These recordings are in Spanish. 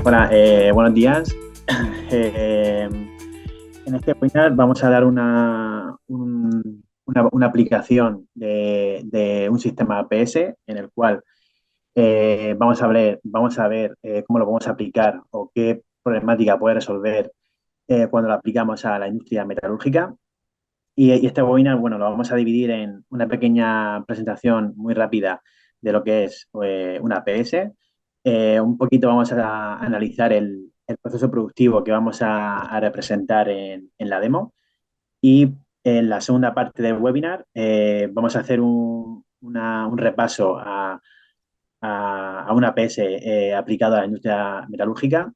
Hola, buenos días. Eh, en este webinar vamos a dar una aplicación de un sistema APS en el cual vamos a ver cómo lo vamos a aplicar o qué problemática puede resolver cuando lo aplicamos a la industria metalúrgica. Y este webinar, bueno, lo vamos a dividir en una pequeña presentación muy rápida de lo que es una APS. Un poquito vamos a analizar el proceso productivo que vamos a representar en la demo. Y en la segunda parte del webinar vamos a hacer un repaso a una APS aplicado a la industria metalúrgica.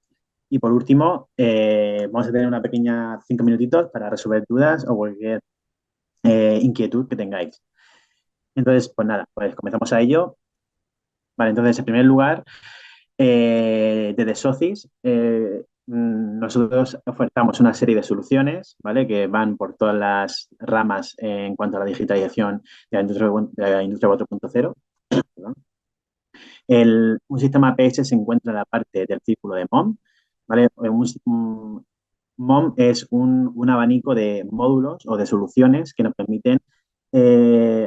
Y por último, vamos a tener una pequeña 5 minutitos para resolver dudas o cualquier inquietud que tengáis. Entonces, pues nada, pues comenzamos a ello. Vale, entonces, en primer lugar, desde Socis, nosotros ofertamos una serie de soluciones, ¿vale? Que van por todas las ramas en cuanto a la digitalización de la industria 4.0. Perdón. Un sistema APS se encuentra en la parte del círculo de MOM, ¿vale? MOM es un abanico de módulos o de soluciones que nos permiten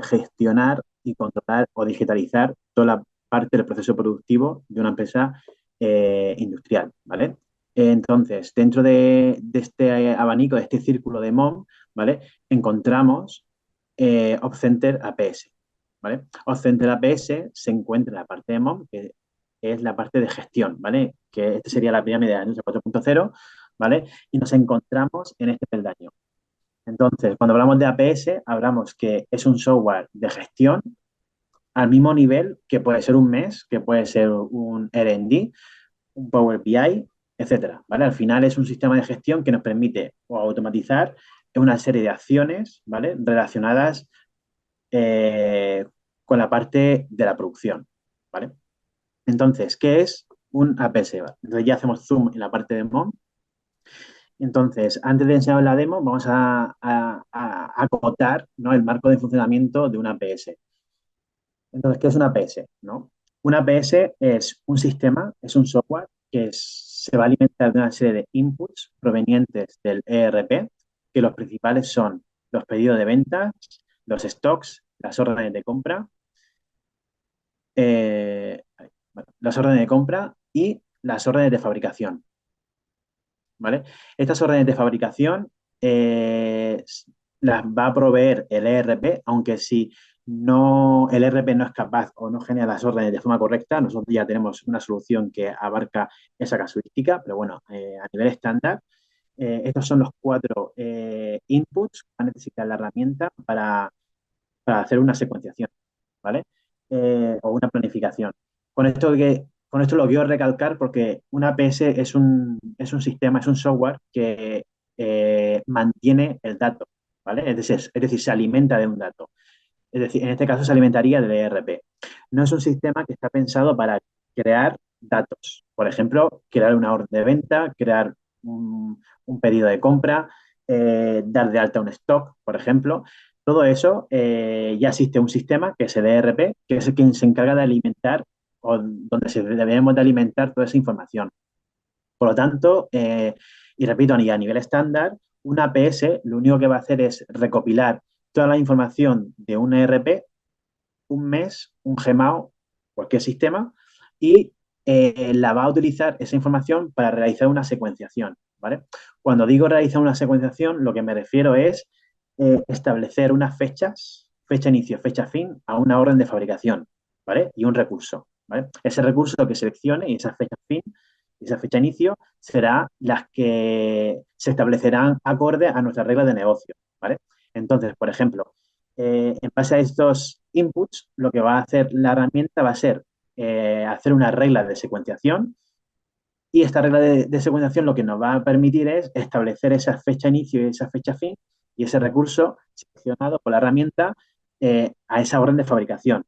gestionar y controlar o digitalizar toda la parte del proceso productivo de una empresa industrial, ¿vale? Entonces, dentro de este abanico, de este círculo de MOM, ¿vale? Encontramos OpCenter APS, ¿vale? OpCenter APS se encuentra en la parte de MOM, que es la parte de gestión, ¿vale? Que esta sería la pirámide de la industria 4.0, ¿vale? Y nos encontramos en este peldaño. Entonces, cuando hablamos de APS, hablamos que es un software de gestión al mismo nivel que puede ser un MES, que puede ser un R&D, un Power BI, etcétera, ¿vale? Al final es un sistema de gestión que nos permite o automatizar una serie de acciones, ¿vale? Relacionadas eh, con la parte de la producción, ¿vale? Entonces, ¿qué es un APS? Entonces ya hacemos zoom en la parte de MOM. Entonces, antes de enseñar la demo, vamos a acotar, ¿no? El marco de funcionamiento de una APS. Entonces, ¿qué es una APS? ¿No? Una APS es un sistema, es un software se va a alimentar de una serie de inputs provenientes del ERP, que los principales son los pedidos de ventas, los stocks, las órdenes de compra, eh, bueno, las órdenes de compra y las órdenes de fabricación, ¿vale? Estas órdenes de fabricación eh, las va a proveer el ERP, aunque si el ERP no es capaz o no genera las órdenes de forma correcta, nosotros ya tenemos una solución que abarca esa casuística, pero bueno, a nivel estándar, estos son los cuatro inputs que va a necesitar la herramienta para hacer una secuenciación, ¿vale? O una planificación. Con esto lo quiero recalcar porque una APS es un sistema, es un software que mantiene el dato, ¿vale? Es decir, se alimenta de un dato. Es decir, en este caso se alimentaría del ERP. No es un sistema que está pensado para crear datos. Por ejemplo, crear una orden de venta, crear un pedido de compra, dar de alta un stock, por ejemplo. Todo eso ya existe un sistema que es el ERP, que es el quien se encarga de alimentar o donde debemos de alimentar toda esa información. Por lo tanto, y repito, a nivel estándar, una APS lo único que va a hacer es recopilar toda la información de un ERP, un MES, un GMAO, cualquier sistema, y la va a utilizar esa información para realizar una secuenciación, ¿vale? Cuando digo realizar una secuenciación, lo que me refiero es establecer unas fechas, fecha inicio, fecha fin, a una orden de fabricación, ¿vale? Y un recurso, ¿vale? Ese recurso que seleccione y esa fecha fin, esa fecha inicio, será las que se establecerán acorde a nuestras reglas de negocio, ¿vale? Entonces, por ejemplo, en base a estos inputs, lo que va a hacer la herramienta va a ser hacer una regla de secuenciación y esta regla de secuenciación lo que nos va a permitir es establecer esa fecha inicio y esa fecha fin y ese recurso seleccionado por la herramienta a esa orden de fabricación.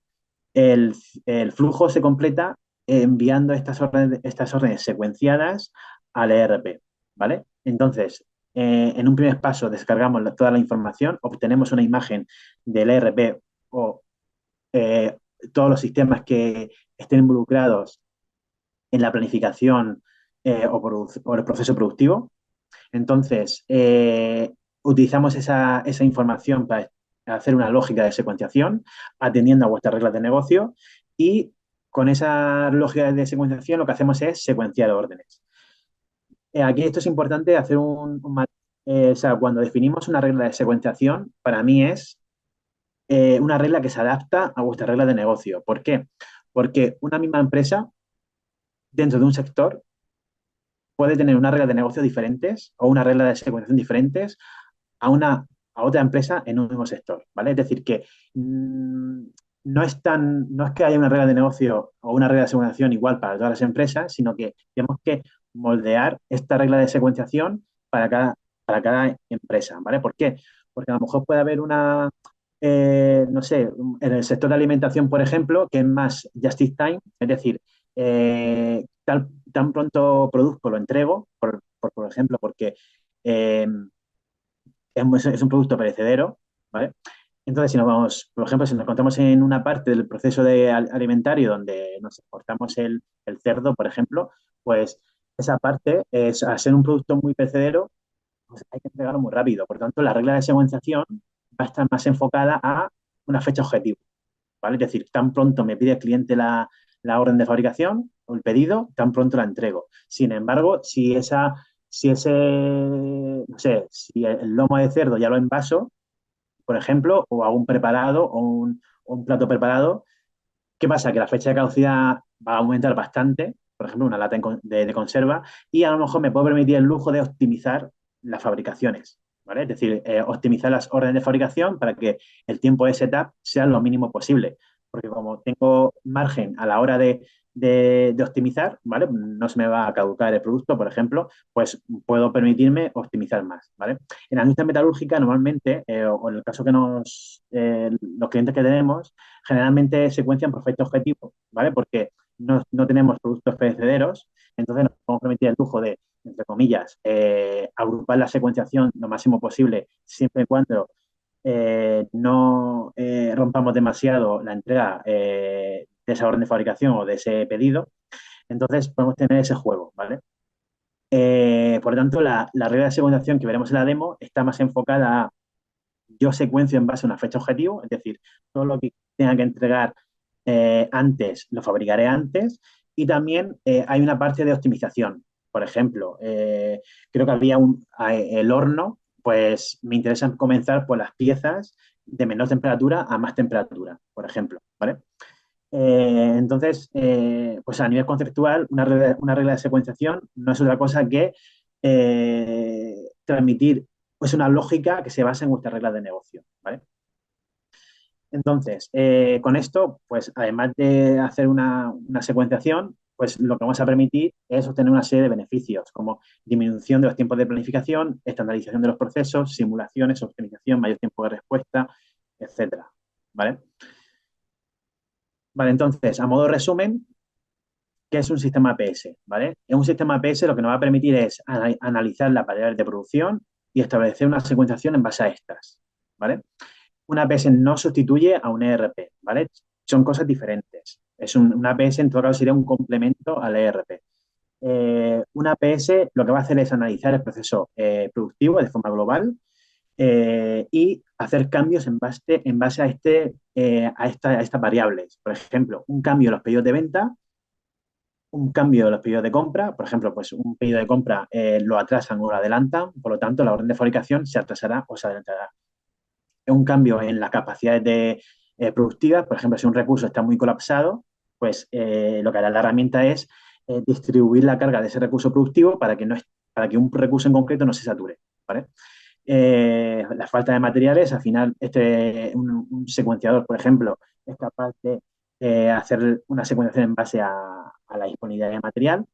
El, el flujo se completa enviando estas órdenes secuenciadas al ERP, ¿vale? Entonces, en un primer paso descargamos toda la información, obtenemos una imagen del ERP o eh, todos los sistemas que estén involucrados en la planificación o el proceso productivo. Entonces, utilizamos esa información para hacer una lógica de secuenciación, atendiendo a vuestras reglas de negocio y con esa lógica de secuenciación lo que hacemos es secuenciar órdenes. Aquí esto es importante hacer o sea, cuando definimos una regla de secuenciación, para mí es una regla que se adapta a vuestra regla de negocio. ¿Por qué? Porque una misma empresa dentro de un sector puede tener unas reglas de negocio diferentes o una regla de secuenciación diferentes a otra empresa en un mismo sector, ¿vale? Es decir, que no es que haya una regla de negocio o una regla de secuenciación igual para todas las empresas, sino que tenemos que moldear esta regla de secuenciación para cada empresa, ¿vale? ¿Por qué? Porque a lo mejor puede haber no sé, en el sector de alimentación, por ejemplo, que es más just in time, es decir, tan pronto produzco, lo entrego, por ejemplo, porque eh, es un producto perecedero, ¿vale? Entonces, si nos vamos, por ejemplo, si nos encontramos en una parte del proceso alimentario donde nos exportamos el cerdo, por ejemplo, pues esa parte, es, al ser un producto muy perecedero, pues hay que entregarlo muy rápido. Por tanto, la regla de secuenciación va a estar más enfocada a una fecha objetivo, ¿vale? Es decir, tan pronto me pide el cliente la orden de fabricación o el pedido, tan pronto la entrego. Sin embargo, si ese, no sé, si el lomo de cerdo ya lo envaso, por ejemplo, o hago un preparado o un plato preparado, ¿qué pasa? Que la fecha de caducidad va a aumentar bastante, por ejemplo, una lata de conserva, y a lo mejor me puedo permitir el lujo de optimizar las fabricaciones, ¿vale? Es decir, optimizar las órdenes de fabricación para que el tiempo de setup sea lo mínimo posible. Porque como tengo margen a la hora de optimizar, ¿vale? No se me va a caducar el producto, por ejemplo, pues puedo permitirme optimizar más, ¿vale? En la industria metalúrgica, normalmente, o en el caso que los clientes que tenemos, generalmente secuencian por fecha objetivo, ¿vale? Porque no tenemos productos perecederos, entonces nos podemos permitir el lujo de, entre comillas, agrupar la secuenciación lo máximo posible, siempre y cuando no rompamos demasiado la entrega de esa orden de fabricación o de ese pedido. Entonces podemos tener ese juego, ¿vale? Por lo tanto, la regla de secuenciación que veremos en la demo está más enfocada a yo secuencio en base a una fecha objetivo, es decir, todo lo que tenga que entregar antes lo fabricaré antes y también hay una parte de optimización. Por ejemplo, creo que el horno, pues me interesa comenzar por las piezas de menor temperatura a más temperatura, por ejemplo, ¿vale? Entonces, pues a nivel conceptual, una regla de secuenciación no es otra cosa que transmitir pues una lógica que se basa en vuestras reglas de negocio, ¿vale? Entonces, con esto, pues además de hacer una secuenciación, pues lo que vamos a permitir es obtener una serie de beneficios, como disminución de los tiempos de planificación, estandarización de los procesos, simulaciones, optimización, mayor tiempo de respuesta, etcétera. ¿Vale? Vale, entonces, a modo de resumen, ¿qué es un sistema APS? ¿Vale? En un sistema APS lo que nos va a permitir es analizar las variables de producción y establecer una secuenciación en base a estas. ¿Vale? Una APS no sustituye a un ERP, ¿vale? Son cosas diferentes. Una APS en todo caso sería un complemento al ERP. Una APS lo que va a hacer es analizar el proceso productivo de forma global y hacer cambios en base a estas variables. Por ejemplo, un cambio en los pedidos de venta, un cambio en los pedidos de compra. Por ejemplo, pues un pedido de compra lo atrasan o lo adelantan, por lo tanto, la orden de fabricación se atrasará o se adelantará. Un cambio en las capacidades productivas. Por ejemplo, si un recurso está muy colapsado, pues lo que hará la herramienta es distribuir la carga de ese recurso productivo para que un recurso en concreto no se sature. ¿Vale? La falta de materiales, al final, un secuenciador, por ejemplo, es capaz de hacer una secuenciación en base a la disponibilidad de material.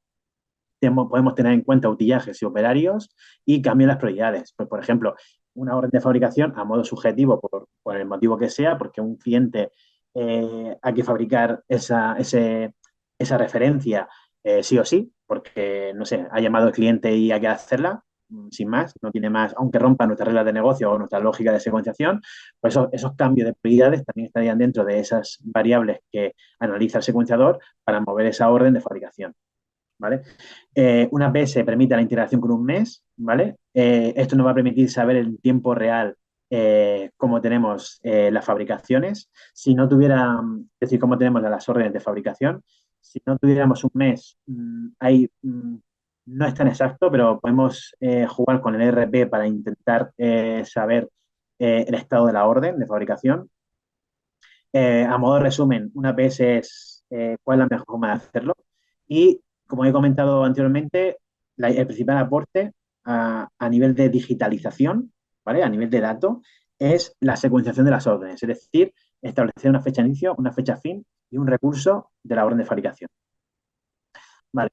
Podemos tener en cuenta utillajes y operarios y cambiar las prioridades. Pues, por ejemplo, una orden de fabricación a modo subjetivo, por el motivo que sea, porque un cliente hay que fabricar esa referencia sí o sí, porque, no sé, ha llamado el cliente y hay que hacerla, sin más, no tiene más, aunque rompa nuestras reglas de negocio o nuestra lógica de secuenciación, pues esos cambios de prioridades también estarían dentro de esas variables que analiza el secuenciador para mover esa orden de fabricación. ¿vale? Una APS permite la integración con un mes, ¿vale? Esto nos va a permitir saber en tiempo real cómo tenemos las fabricaciones. Si no tuviera, es decir, cómo tenemos las órdenes de fabricación. Si no tuviéramos un mes, no es tan exacto, pero podemos jugar con el ERP para intentar saber el estado de la orden de fabricación. A modo de resumen, una PS es cuál es la mejor forma de hacerlo. Y como he comentado anteriormente, el principal aporte a nivel de digitalización, ¿vale? A nivel de datos, es la secuenciación de las órdenes, es decir, establecer una fecha de inicio, una fecha fin y un recurso de la orden de fabricación. ¿Vale?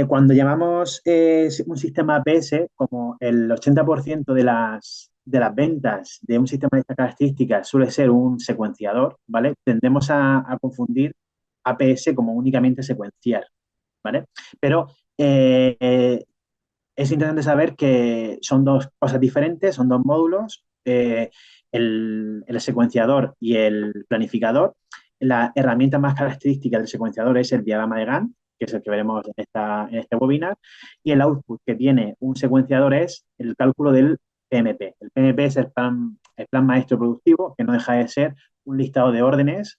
Cuando llamamos un sistema APS, como el 80% de las ventas de un sistema de estas características suele ser un secuenciador, ¿vale? Tendemos a confundir APS como únicamente secuenciar, ¿vale? Pero es interesante saber que son dos cosas diferentes, son dos módulos, el secuenciador y el planificador. La herramienta más característica del secuenciador es el diagrama de Gantt, que es el que veremos en este webinar, y el output que tiene un secuenciador es el cálculo del PMP. El PMP es el plan maestro productivo, que no deja de ser un listado de órdenes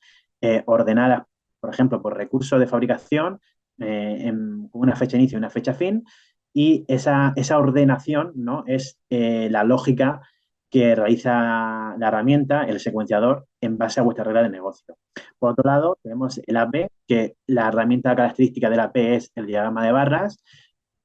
ordenadas, por ejemplo, por recursos de fabricación, con una fecha inicio y una fecha fin, y esa ordenación, ¿no? Es la lógica que realiza la herramienta, el secuenciador, en base a vuestra regla de negocio. Por otro lado, tenemos el AP, que la herramienta característica del AP es el diagrama de barras.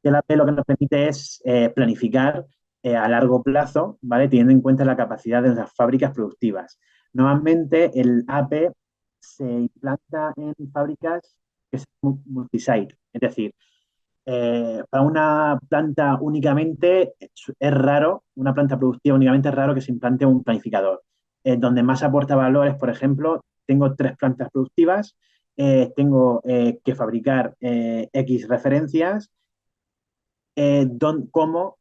El AP lo que nos permite es planificar a largo plazo, ¿vale? Teniendo en cuenta la capacidad de las fábricas productivas. Normalmente el AP se implanta en fábricas que son multisite, es decir, para una planta únicamente es raro, una planta productiva únicamente es raro que se implante un planificador. Donde más aporta valor es, por ejemplo, tengo 3 plantas productivas, tengo que fabricar X referencias, cómo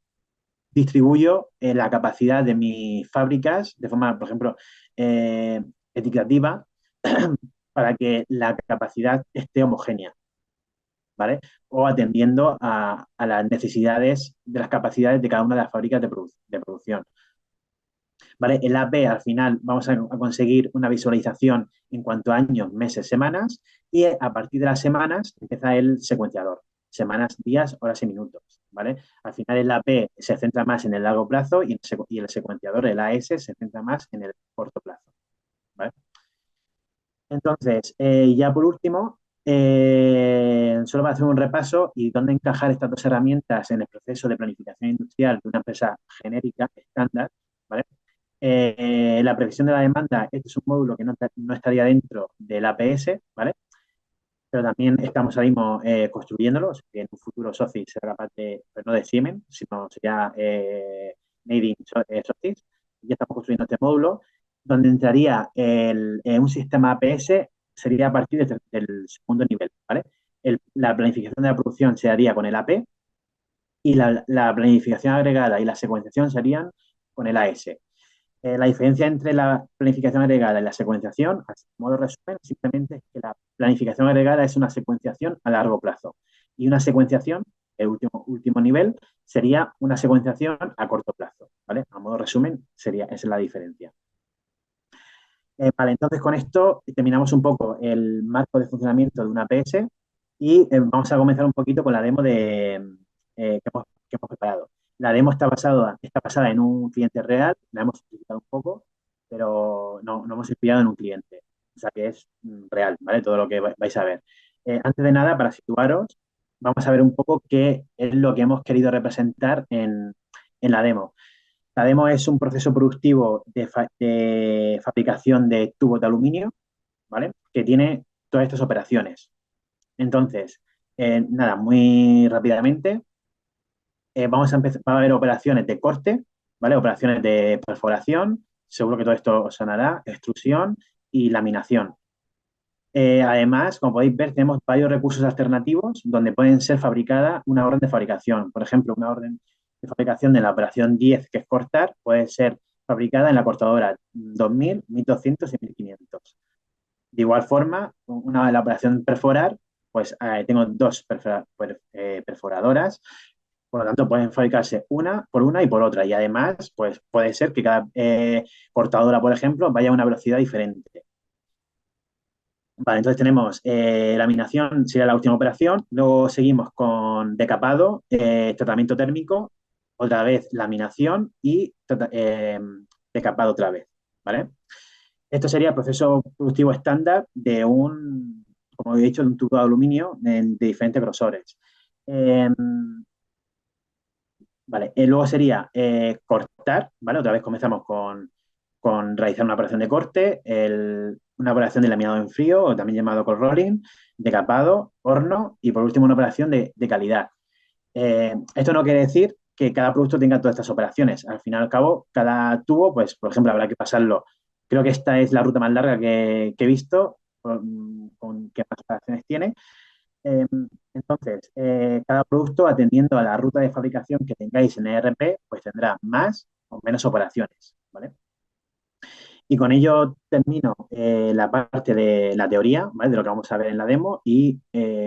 distribuyo la capacidad de mis fábricas de forma, por ejemplo, eh, etiquetativa para que la capacidad esté homogénea. ¿Vale? O atendiendo a las necesidades de las capacidades de cada una de las fábricas de producción. ¿Vale? El AP al final vamos a conseguir una visualización en cuanto a años, meses, semanas, y a partir de las semanas empieza el secuenciador. Semanas, días, horas y minutos. ¿Vale? Al final el AP se centra más en el largo plazo y el secuenciador, el AS, se centra más en el corto plazo. ¿Vale? Entonces, ya por último, solo voy a hacer un repaso y dónde encajar estas dos herramientas en el proceso de planificación industrial de una empresa genérica, estándar, ¿vale? La previsión de la demanda, este es un módulo que no estaría dentro del APS, ¿vale? Pero también estamos ahora mismo construyéndolo, o sea, que en un futuro Sophie será capaz de, pero no de Siemens, sino sería Made in Sophie. Ya estamos construyendo este módulo, donde entraría un sistema APS, sería a partir del segundo nivel, ¿vale? La planificación de la producción se haría con el AP y la planificación agregada y la secuenciación serían con el AS. La diferencia entre la planificación agregada y la secuenciación, a modo de resumen, simplemente es que la planificación agregada es una secuenciación a largo plazo y una secuenciación, el último nivel, sería una secuenciación a corto plazo. ¿Vale? A modo de resumen, esa es la diferencia. Vale, entonces con esto terminamos un poco el marco de funcionamiento de una PS y vamos a comenzar un poquito con la demo que hemos preparado. La demo está basada en un cliente real, la hemos utilizado un poco, pero no hemos inspirado en un cliente. O sea que es real, ¿vale? Todo lo que vais a ver. Antes de nada, para situaros, vamos a ver un poco qué es lo que hemos querido representar en la demo. La demo es un proceso productivo de fabricación de tubos de aluminio, ¿vale? Que tiene todas estas operaciones. Entonces, nada, muy rápidamente, va a haber operaciones de corte, ¿vale? Operaciones de perforación, seguro que todo esto os sonará, extrusión y laminación. Además, como podéis ver, tenemos varios recursos alternativos donde pueden ser fabricada una orden de fabricación. Por ejemplo, una orden de fabricación de la operación 10, que es cortar, puede ser fabricada en la cortadora 2000, 1200 y 1500. De igual forma, una de la operación perforar pues tengo dos perforadoras, por lo tanto pueden fabricarse una por una y por otra. Y además, pues puede ser que cada cortadora, por ejemplo, vaya a una velocidad diferente. Vale, entonces tenemos laminación, sería la última operación. Luego seguimos con decapado, tratamiento térmico, otra vez laminación y decapado otra vez. ¿Vale? Esto sería el proceso productivo estándar de un, como he dicho, de un tubo de aluminio de diferentes grosores. Eh, vale, luego sería cortar, ¿vale? Otra vez comenzamos con realizar una operación de corte, una operación de laminado en frío, o también llamado cold rolling, decapado, horno y por último una operación de calidad. Esto no quiere decir que cada producto tenga todas estas operaciones. Al fin y al cabo, cada tubo, pues, por ejemplo, habrá que pasarlo. Creo que esta es la ruta más larga que he visto, con qué más operaciones tiene. Eh, entonces, cada producto, atendiendo a la ruta de fabricación que tengáis en ERP, pues tendrá más o menos operaciones, ¿vale? Y con ello termino la parte de la teoría, ¿vale? De lo que vamos a ver en la demo y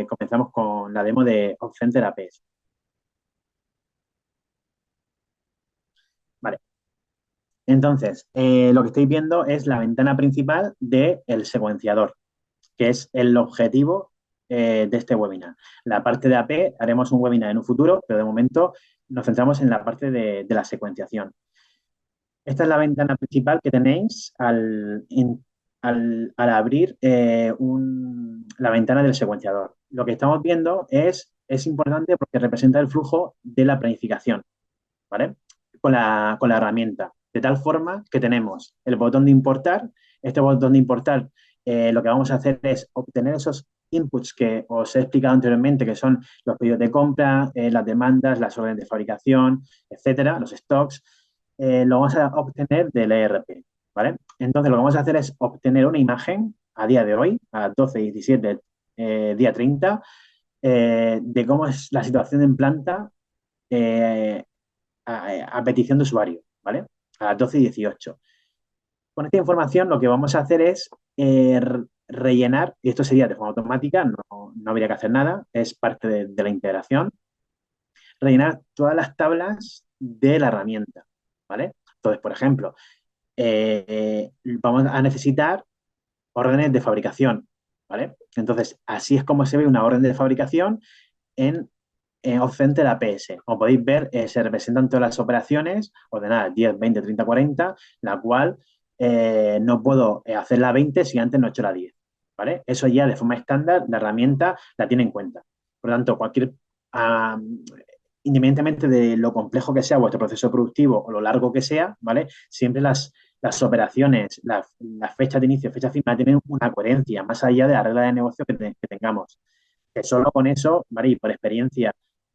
comenzamos con la demo de OpCenter APS. Vale. Entonces, lo que estáis viendo es la ventana principal del secuenciador, que es el objetivo de este webinar. La parte de AP haremos un webinar en un futuro, pero de momento nos centramos en la parte de la secuenciación. Esta es la ventana principal que tenéis al abrir la ventana del secuenciador. Lo que estamos viendo es importante porque representa el flujo de la planificación, ¿vale? Con la herramienta. De tal forma que tenemos el botón de importar. Este botón de importar, lo que vamos a hacer es obtener esos inputs que os he explicado anteriormente, que son los pedidos de compra, las demandas, las órdenes de fabricación, etcétera, los stocks. Lo vamos a obtener del ERP, ¿vale? Entonces, lo que vamos a hacer es obtener una imagen a día de hoy, a 12/17, día 30, de cómo es la situación en planta eh, a petición de usuario, ¿vale? A las 12:18. Con esta información lo que vamos a hacer es rellenar, y esto sería de forma automática, no habría que hacer nada, es parte de la integración, rellenar todas las tablas de la herramienta, ¿vale? Entonces, por ejemplo, vamos a necesitar órdenes de fabricación, ¿vale? Entonces, así es como se ve una orden de fabricación en OpCenter APS. Como podéis ver, se representan todas las operaciones ordenadas 10, 20, 30, 40, la cual no puedo hacer la 20 si antes no he hecho la 10. ¿Vale? Eso ya de forma estándar, la herramienta la tiene en cuenta. Por lo tanto, ah, independientemente de lo complejo que sea vuestro proceso productivo o lo largo que sea, ¿vale? Siempre las operaciones, las fechas de inicio, fechas final, tienen una coherencia más allá de la regla de negocio que tengamos. Que solo con eso, ¿vale? Y por experiencia,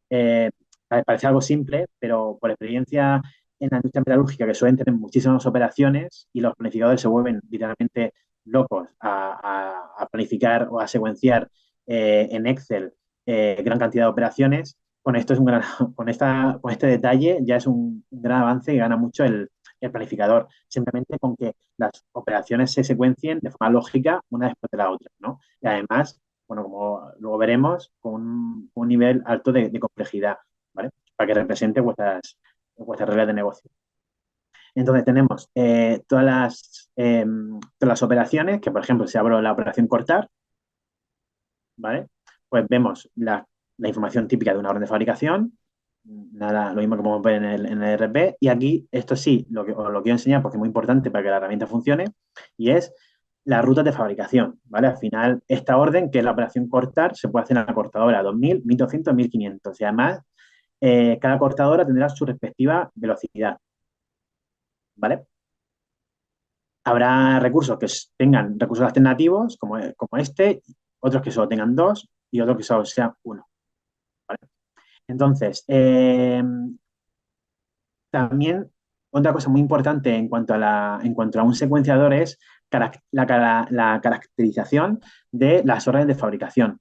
eh, parece algo simple, pero por experiencia en la industria metalúrgica, que suelen tener muchísimas operaciones y los planificadores se vuelven literalmente locos a planificar o a secuenciar en Excel gran cantidad de operaciones. Con esto es un gran, con este detalle ya es un gran avance y gana mucho el planificador, simplemente con que las operaciones se secuencien de forma lógica una después de la otra, ¿no? Y además, bueno, como luego veremos, con un nivel alto de complejidad, ¿vale? Para que represente vuestras reglas de negocio. Entonces tenemos todas las operaciones, que por ejemplo, si abro la operación cortar, ¿vale? Pues vemos la información típica de una orden de fabricación, nada, lo mismo que podemos ver en el ERP, y aquí, esto sí, os lo quiero enseñar porque es muy importante para que la herramienta funcione, y es las rutas de fabricación, ¿vale? Al final, esta orden, que es la operación cortar, se puede hacer en la cortadora 2000, 1200, 1500, y además, cada cortadora tendrá su respectiva velocidad, ¿vale? Habrá recursos que tengan recursos alternativos, como este, otros que solo tengan dos y otros que solo sean uno, ¿vale? Entonces, también otra cosa muy importante en cuanto a un secuenciador es la caracterización de las órdenes de fabricación,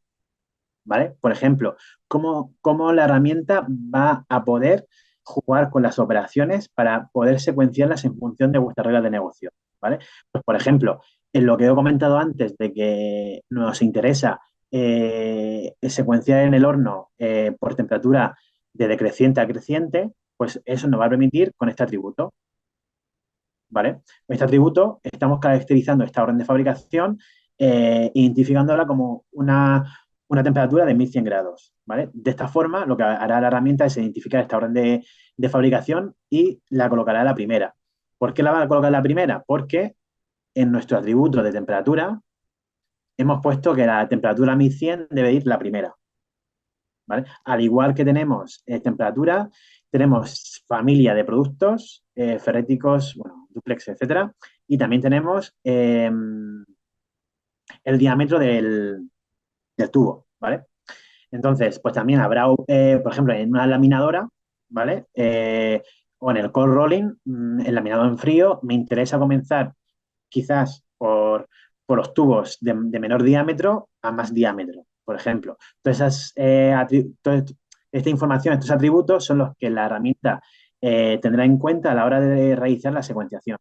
¿vale? Por ejemplo, cómo la herramienta va a poder jugar con las operaciones para poder secuenciarlas en función de vuestra regla de negocio, ¿vale? Pues, por ejemplo, en lo que he comentado antes de que nos interesa secuenciar en el horno por temperatura de decreciente a creciente, pues eso nos va a permitir con este atributo, ¿vale? Este atributo estamos caracterizando esta orden de fabricación, identificándola como una temperatura de 1100 grados, ¿vale? De esta forma, lo que hará la herramienta es identificar esta orden de fabricación y la colocará a la primera. ¿Por qué la va a colocar a la primera? Porque en nuestro atributo de temperatura hemos puesto que la temperatura 1100 debe ir la primera, ¿vale? Al igual que tenemos temperatura, tenemos familia de productos ferréticos, bueno, duplex, etcétera, y también tenemos el diámetro del tubo, ¿vale? Entonces, pues también habrá, por ejemplo, en una laminadora, ¿vale? O en el cold rolling, el laminado en frío, me interesa comenzar quizás por los tubos de menor diámetro a más diámetro, por ejemplo. Entonces, esta información, estos atributos son los que la herramienta tendrá en cuenta a la hora de realizar la secuenciación.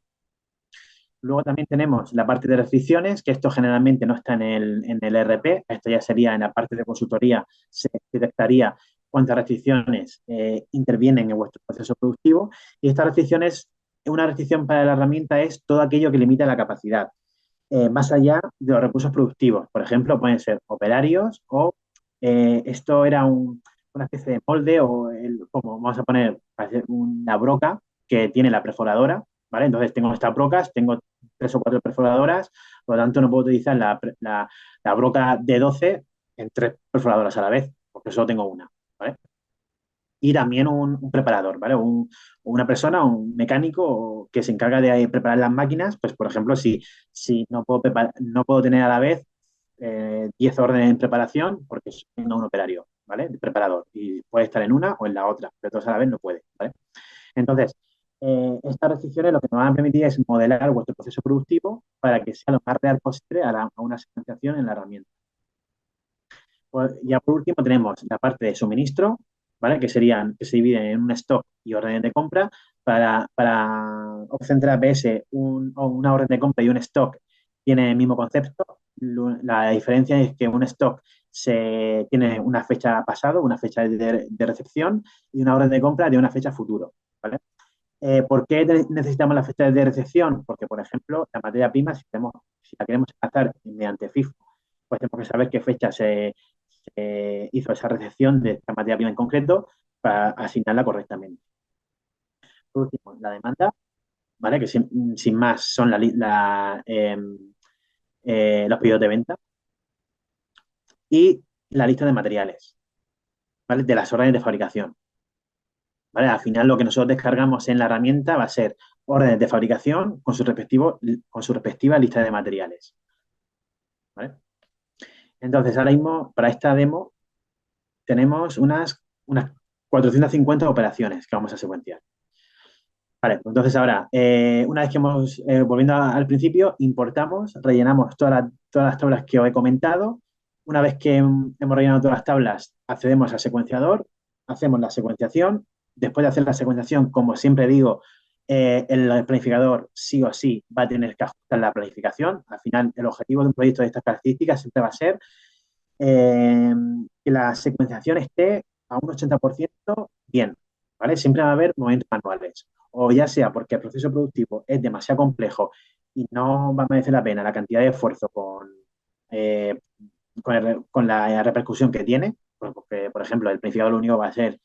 Luego también tenemos la parte de restricciones, que esto generalmente no está en el RP, esto ya sería en la parte de consultoría, se detectaría cuántas restricciones intervienen en vuestro proceso productivo y estas restricciones, una restricción para la herramienta es todo aquello que limita la capacidad, más allá de los recursos productivos. Por ejemplo, pueden ser operarios o esto era una especie de molde o como vamos a poner una broca que tiene la perforadora, ¿vale? Entonces tengo estas brocas, tengo 3 o 4 perforadoras, por lo tanto no puedo utilizar la broca de 12 en 3 perforadoras a la vez, porque solo tengo una, ¿vale? Y también un preparador, ¿vale? Una persona, un mecánico que se encarga de preparar las máquinas, pues por ejemplo, si no puedo tener a la vez 10 órdenes en preparación porque soy un operario, ¿vale? De preparador. Y puede estar en una o en la otra, pero todos a la vez no puede, ¿vale? Entonces, estas restricciones lo que nos van a permitir es modelar vuestro proceso productivo para que sea lo más real posible a una secuenciación en la herramienta. Pues, ya por último tenemos la parte de suministro, ¿vale? Que se dividen en un stock y órdenes de compra. Para Opcentra APS, una orden de compra y un stock tiene el mismo concepto. La diferencia es que un stock tiene una fecha pasado, una fecha de recepción y una orden de compra de una fecha futuro, ¿vale? ¿Por qué necesitamos la fecha de recepción? Porque, por ejemplo, la materia prima, si la queremos gastar mediante FIFO, pues tenemos que saber qué fecha se hizo esa recepción de esta materia prima en concreto para asignarla correctamente. Por último, la demanda, ¿vale? Que sin más son los pedidos de venta y la lista de materiales, ¿vale? De las órdenes de fabricación, ¿vale? Al final lo que nosotros descargamos en la herramienta va a ser órdenes de fabricación con su respectiva lista de materiales, ¿vale? Entonces, ahora mismo, para esta demo, tenemos unas 450 operaciones que vamos a secuenciar. Vale, pues entonces ahora, una vez que volviendo al principio, importamos, rellenamos todas las tablas que os he comentado. Una vez que hemos rellenado todas las tablas, accedemos al secuenciador, hacemos la secuenciación. Después de hacer la secuenciación, como siempre digo, el planificador sí o sí va a tener que ajustar la planificación. Al final, el objetivo de un proyecto de estas características siempre va a ser que la secuenciación esté a un 80% bien, ¿vale? Siempre va a haber momentos manuales, o ya sea porque el proceso productivo es demasiado complejo y no va a merecer la pena la cantidad de esfuerzo eh, con la repercusión que tiene, porque, por ejemplo, el planificador lo único que va a hacer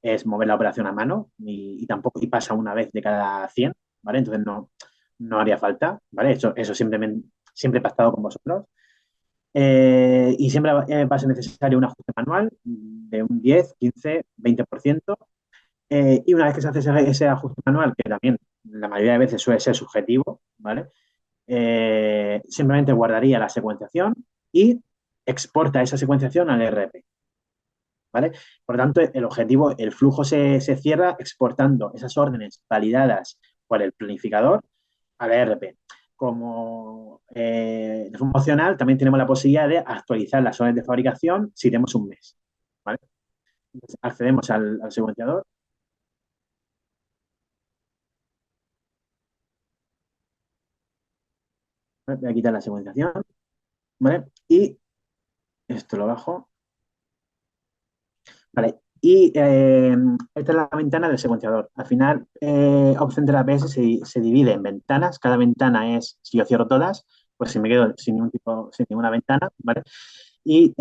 es mover la operación a mano y tampoco y pasa una vez de cada 100, ¿vale? Entonces no haría falta, ¿vale? Eso siempre he pactado con vosotros. Y siempre va a ser necesario un ajuste manual de un 10, 15, 20%. Y una vez que se hace ese ajuste manual, que también la mayoría de veces suele ser subjetivo, ¿vale? Simplemente guardaría la secuenciación y exporta esa secuenciación al ERP, ¿vale? Por lo tanto, el objetivo, el flujo se cierra exportando esas órdenes validadas por el planificador al ERP. Como de forma opcional, también tenemos la posibilidad de actualizar las órdenes de fabricación si tenemos un mes, ¿vale? Entonces, accedemos al secuenciador. ¿Vale? Voy a quitar la secuenciación, ¿vale? Y esto lo bajo. Vale. Y esta es la ventana del secuenciador. Al final, Option de la APS se divide en ventanas. Cada ventana es, si yo cierro todas, pues si me quedo sin ningún tipo, sin ninguna ventana, ¿vale? Y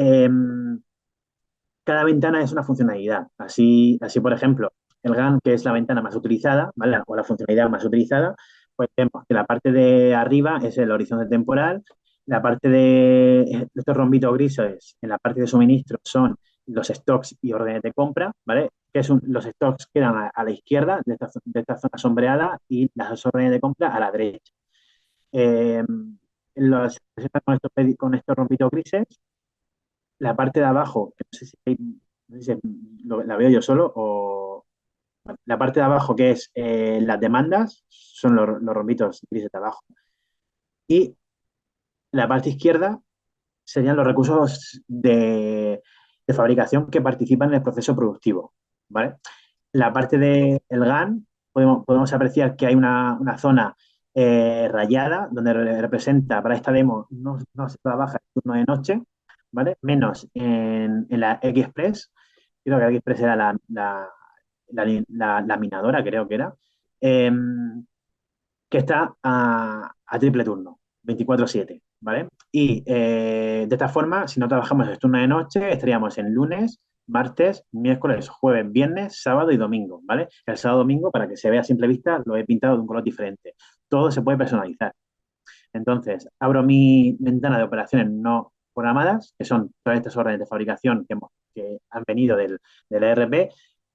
cada ventana es una funcionalidad. Así, por ejemplo, el GAN, que es la ventana más utilizada, ¿vale? O la funcionalidad más utilizada, pues vemos que la parte de arriba es el horizonte temporal, la parte de estos rombitos grises en la parte de suministro son los stocks y órdenes de compra, ¿vale? Los stocks quedan a la izquierda de esta zona sombreada y las órdenes de compra a la derecha. Eh, los presentan con estos rombitos grises, la parte de abajo, que no sé si la veo yo solo, o la parte de abajo que es las demandas, son los rombitos grises de abajo, y la parte izquierda serían los recursos de fabricación que participan en el proceso productivo, ¿vale? La parte del GAN, podemos apreciar que hay una zona rayada donde representa, para esta demo no se trabaja el turno de noche, ¿vale? Menos en la X-Press, creo que la X-Press era la minadora, creo que era, eh, que está a triple turno, 24/7, ¿vale? Y de esta forma, si no trabajamos el turno de noche, estaríamos en lunes, martes, miércoles, jueves, viernes, sábado y domingo, ¿vale? El sábado domingo, para que se vea a simple vista, lo he pintado de un color diferente. Todo se puede personalizar. Entonces, abro mi ventana de operaciones no programadas, que son todas estas órdenes de fabricación que han venido del ERP.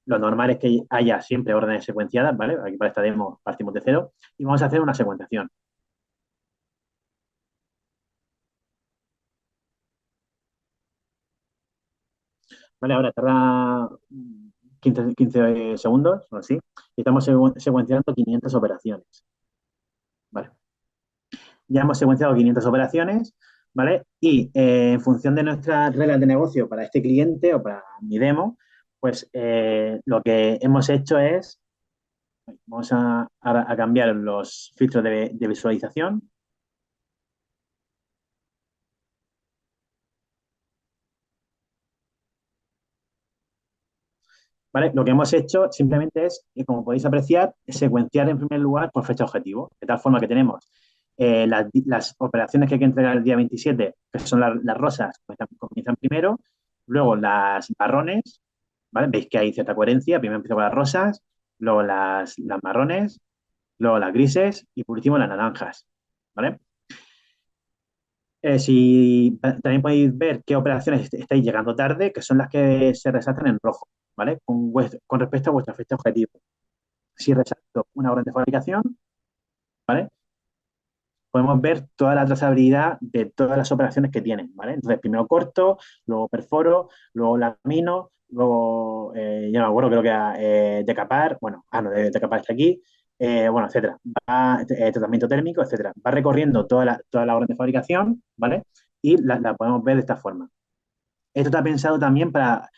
Lo normal es que haya siempre órdenes secuenciadas, ¿vale? Aquí para esta demo partimos de cero y vamos a hacer una secuenciación. ¿Vale? Ahora tarda 15 segundos o así y estamos secuenciando 500 operaciones, ¿vale? Ya hemos secuenciado 500 operaciones, ¿vale? Y en función de nuestras reglas de negocio para este cliente o para mi demo, pues lo que hemos hecho es, vamos a cambiar los filtros de visualización, ¿vale? Lo que hemos hecho simplemente es, como podéis apreciar, secuenciar en primer lugar por fecha objetivo, de tal forma que tenemos las operaciones que hay que entregar el día 27, que son las rosas, comienzan primero, luego las marrones, ¿vale? Veis que hay cierta coherencia, primero empiezo con las rosas, luego las marrones, luego las grises y por último las naranjas, ¿vale? Si también podéis ver qué operaciones estáis llegando tarde, que son las que se resaltan en rojo, ¿vale? Con respecto a vuestra fecha objetivo. Si resalto una orden de fabricación, ¿vale? Podemos ver toda la trazabilidad de todas las operaciones que tienen, ¿vale? Entonces, primero corto, luego perforo, luego lamino, luego, ya no me acuerdo, creo que era decapar, bueno, no, decapar está aquí, bueno, etcétera. Tratamiento térmico, etcétera. Va recorriendo toda la orden de fabricación, ¿vale? Y la podemos ver de esta forma. Esto está pensado también para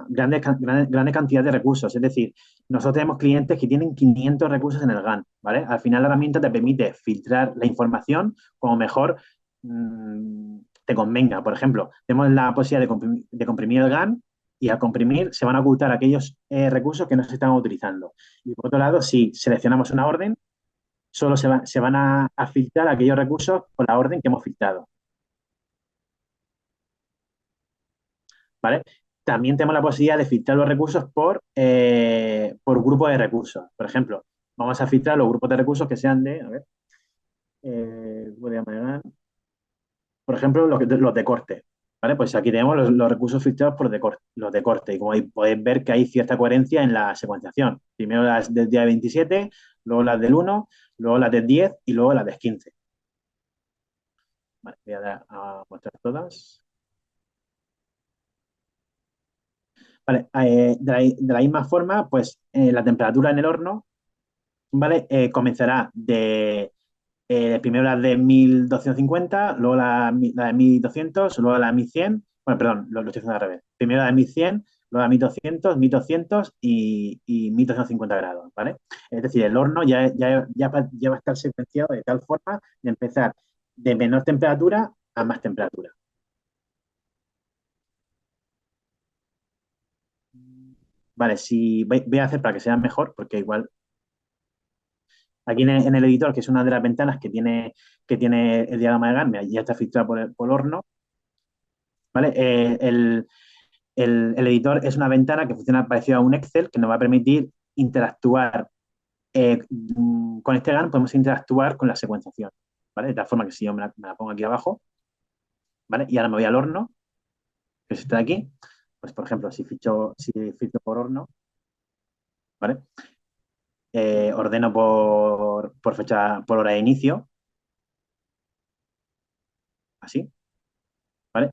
grandes cantidades de recursos. Es decir, nosotros tenemos clientes que tienen 500 recursos en el GAN, ¿vale? Al final la herramienta te permite filtrar la información como mejor te convenga. Por ejemplo, tenemos la posibilidad de comprimir el GAN y al comprimir se van a ocultar aquellos recursos que no se están utilizando. Y por otro lado, si seleccionamos una orden, solo se van a filtrar aquellos recursos con la orden que hemos filtrado. ¿Vale? También tenemos la posibilidad de filtrar los recursos por grupo de recursos. Por ejemplo, vamos a filtrar los grupos de recursos que sean a ver, voy a poner, por ejemplo, los de corte. ¿Vale? Pues aquí tenemos los recursos filtrados por los de corte. Y como podéis ver que hay cierta coherencia en la secuenciación. Primero las del día 27, luego las del 1, luego las del 10 y luego las del 15. Vale, voy a dar a mostrar todas. Vale, de la misma forma, pues la temperatura en el horno, ¿vale? Comenzará primero la de 1250, luego la de 1200, luego la de 1100. Bueno, perdón, lo estoy haciendo al revés. Primero la de 1100, luego la de 1200, 1200 y 1250 grados, ¿vale? Es decir, el horno ya va a estar secuenciado de tal forma de empezar de menor temperatura a más temperatura. Vale, si voy a hacer para que sea mejor, porque igual aquí en el editor, que es una de las ventanas que tiene el diagrama de Gantt, ya está filtrado por horno, ¿vale? El editor es una ventana que funciona parecido a un Excel que nos va a permitir interactuar con este GAN, podemos interactuar con la secuenciación, ¿vale? De tal forma que si yo me la pongo aquí abajo, ¿vale? Y ahora me voy al horno, que es este de aquí, pues por ejemplo, si filtro por horno, ¿vale? Ordeno por fecha, por hora de inicio, así, ¿vale?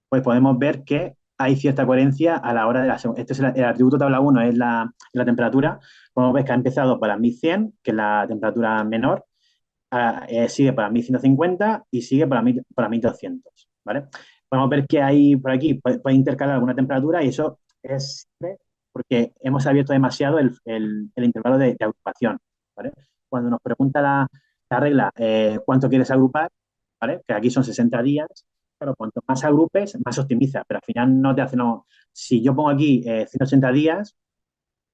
Pues podemos ver que hay cierta coherencia a la hora de la segunda. Este es el atributo tabla 1, es la temperatura. Podemos ver que ha empezado para 1100, que es la temperatura menor, sigue para 1150 y sigue para 1200, ¿vale? Podemos ver que hay por aquí, puede intercalar alguna temperatura y eso es siempre porque hemos abierto demasiado el intervalo de agrupación, ¿vale? Cuando nos pregunta la regla cuánto quieres agrupar, ¿vale? Que aquí son 60 días, claro, cuanto más agrupes, más optimiza, pero al final no te hace, no, si yo pongo aquí 180 días,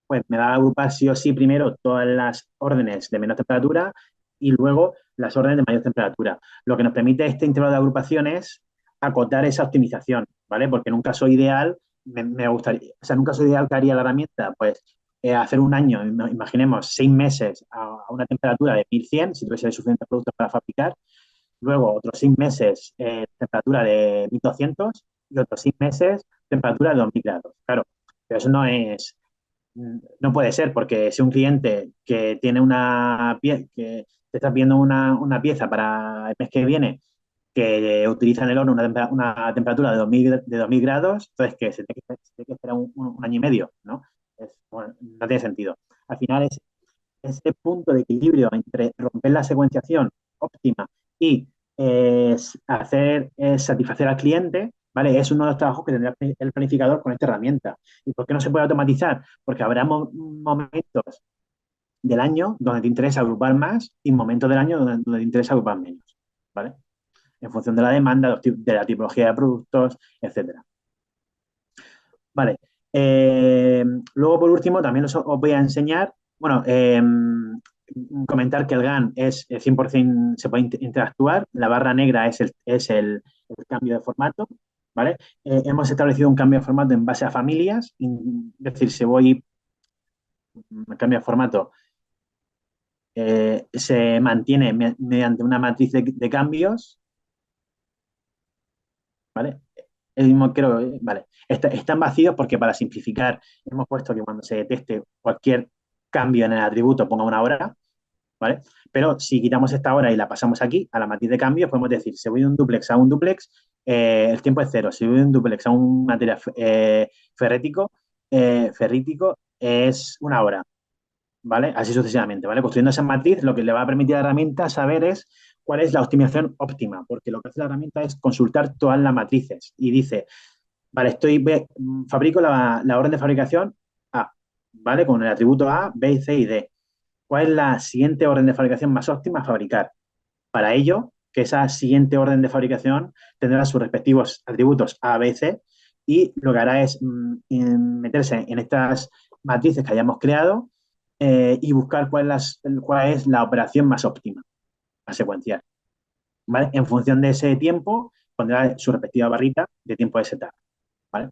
pues me va a agrupar sí o sí primero todas las órdenes de menor temperatura y luego las órdenes de mayor temperatura. Lo que nos permite este intervalo de agrupación es acotar esa optimización, ¿vale? Porque en un caso ideal, me gustaría, o sea, en un caso ideal que haría la herramienta, pues hacer un año, imaginemos 6 meses a una temperatura de 1100, si tuviese suficientes productos para fabricar, luego otros 6 meses temperatura de 1200 y otros 6 meses temperatura de 2000 grados. Claro, pero eso no puede ser, porque si un cliente que tiene una pieza, que te estás viendo una pieza para el mes que viene, que utiliza en el horno una temperatura de 2000 grados, entonces que se tiene que esperar un año y medio, ¿no? Bueno, no tiene sentido. Al final es ese punto de equilibrio entre romper la secuenciación óptima y satisfacer al cliente, ¿vale? Es uno de los trabajos que tendrá el planificador con esta herramienta. ¿Y por qué no se puede automatizar? Porque habrá momentos del año donde te interesa agrupar más y momentos del año donde te interesa agrupar menos, ¿vale? En función de la demanda, de la tipología de productos, etcétera. Vale. Eh, Luego, por último, también os voy a enseñar, bueno, comentar que el GAN es 100%, se puede interactuar, la barra negra es el cambio de formato, ¿vale? Hemos establecido un cambio de formato en base a familias, es decir, si voy, el cambio de formato se mantiene mediante una matriz de cambios, ¿vale? El mismo creo, vale. Están vacíos porque para simplificar hemos puesto que cuando se detecte cualquier cambio en el atributo ponga una hora, ¿vale? Pero si quitamos esta hora y la pasamos aquí, a la matriz de cambios, podemos decir, si voy de un duplex a un duplex, el tiempo es cero. Si voy de un duplex a un material ferrítico, es una hora, ¿vale? Así sucesivamente, ¿vale? Construyendo esa matriz, lo que le va a permitir a la herramienta saber es cuál es la optimización óptima, porque lo que hace la herramienta es consultar todas las matrices y dice, vale, fabrico la orden de fabricación A, ¿vale? Con el atributo A, B, C y D. ¿Cuál es la siguiente orden de fabricación más óptima a fabricar? Para ello, que esa siguiente orden de fabricación tendrá sus respectivos atributos A, B, C y lo que hará es meterse en estas matrices que hayamos creado y buscar cuál es la operación más óptima a secuenciar. ¿Vale? En función de ese tiempo, pondrá su respectiva barrita de tiempo de setup. ¿Vale?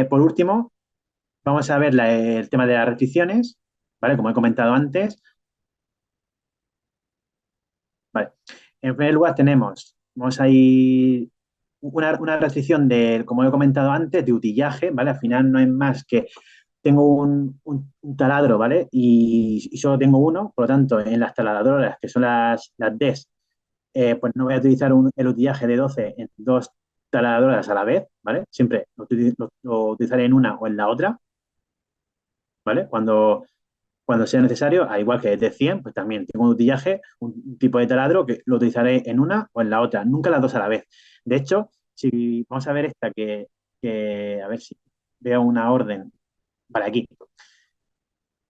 Por último, vamos a ver el tema de las restricciones, ¿vale? Como he comentado antes, ¿vale? En primer lugar vamos a ir una restricción como he comentado antes, de utillaje, ¿vale? Al final no es más que tengo un taladro, ¿vale? Y solo tengo uno, por lo tanto, en las taladradoras, que son las DES, pues no voy a utilizar el utillaje de 12 en dos taladradoras a la vez, ¿vale? Siempre lo utilizaré en una o en la otra, ¿vale? Cuando sea necesario, al igual que de 100, pues también tengo un utillaje, un tipo de taladro que lo utilizaré en una o en la otra, nunca las dos a la vez. De hecho, si vamos a ver esta a ver si veo una orden, vale, aquí.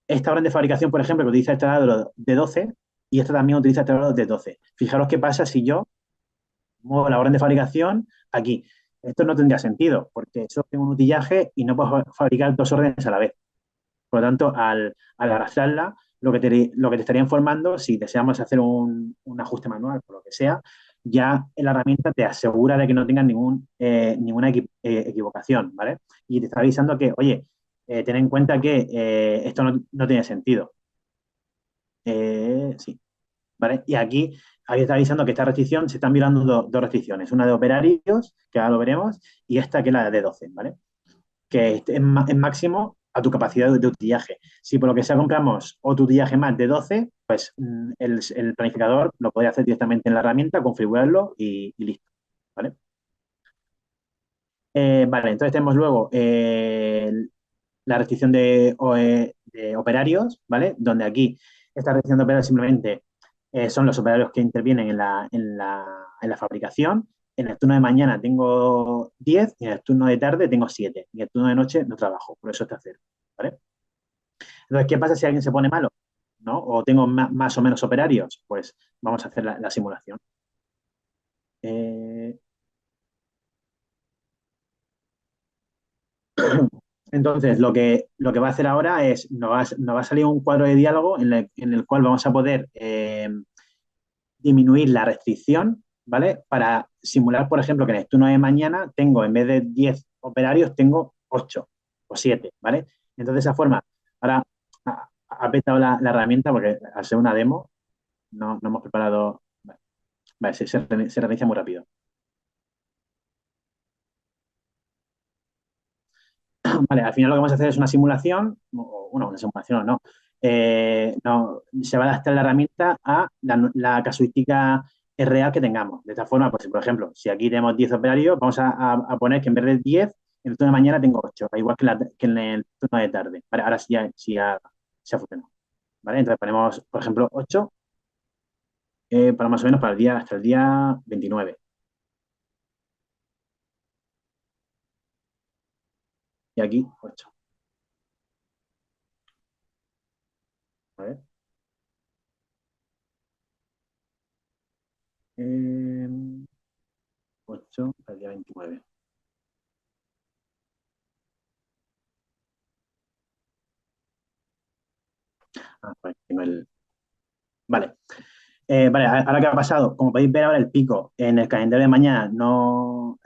Esta orden de fabricación, por ejemplo, que utiliza el taladro de 12 y esta también utiliza el taladro de 12. Fijaros qué pasa si yo muevo la orden de fabricación aquí. Esto no tendría sentido, porque solo tengo un utillaje y no puedo fabricar dos órdenes a la vez. Por lo tanto, al arrastrarla, lo que te estaría informando, si deseamos hacer un ajuste manual o lo que sea, ya la herramienta te asegura de que no tengas ninguna equivocación, ¿vale? Y te está avisando que, oye, ten en cuenta que esto no tiene sentido. Sí, ¿vale? Y aquí está avisando que esta restricción se están violando dos restricciones, una de operarios, que ahora lo veremos, y esta que es la de 12, ¿vale? Que es máximo a tu capacidad de utillaje. Si por lo que sea compramos otro utillaje más de 12, pues el planificador lo podría hacer directamente en la herramienta, configurarlo y listo. ¿Vale? Vale, entonces tenemos luego la restricción de operarios, ¿vale? Donde aquí esta restricción de operarios simplemente son los operarios que intervienen en la fabricación. En el turno de mañana tengo 10 y en el turno de tarde tengo 7. Y en el turno de noche no trabajo, por eso está cero, ¿vale? Entonces, ¿qué pasa si alguien se pone malo? ¿No? O tengo más o menos operarios, pues vamos a hacer la simulación. Eh, entonces, lo que va a hacer ahora es, nos va a salir un cuadro de diálogo en el cual vamos a poder disminuir la restricción, ¿vale? Para simular, por ejemplo, que en el turno de mañana tengo, en vez de 10 operarios, tengo 8 o 7, ¿vale? Entonces, de esa forma, ahora ha petado la herramienta porque al ser una demo no hemos preparado. Vale, se reinicia muy rápido. Vale, al final lo que vamos a hacer es una simulación, o bueno, una simulación o no. No, se va a adaptar la herramienta a la casuística real que tengamos. De esta forma, pues, por ejemplo, si aquí tenemos 10 operarios, vamos a poner que en vez de 10, en el turno de mañana tengo 8, igual que en el turno de tarde. Vale, ahora sí ya se ha funcionado. ¿Vale? Entonces ponemos, por ejemplo, 8 para más o menos para hasta el día 29. Y aquí 8. ¿Vale? 8 para el día 29. Ah, pues tengo el. Vale. Vale, ahora que ha pasado, como podéis ver ahora el pico en el calendario de mañana, no,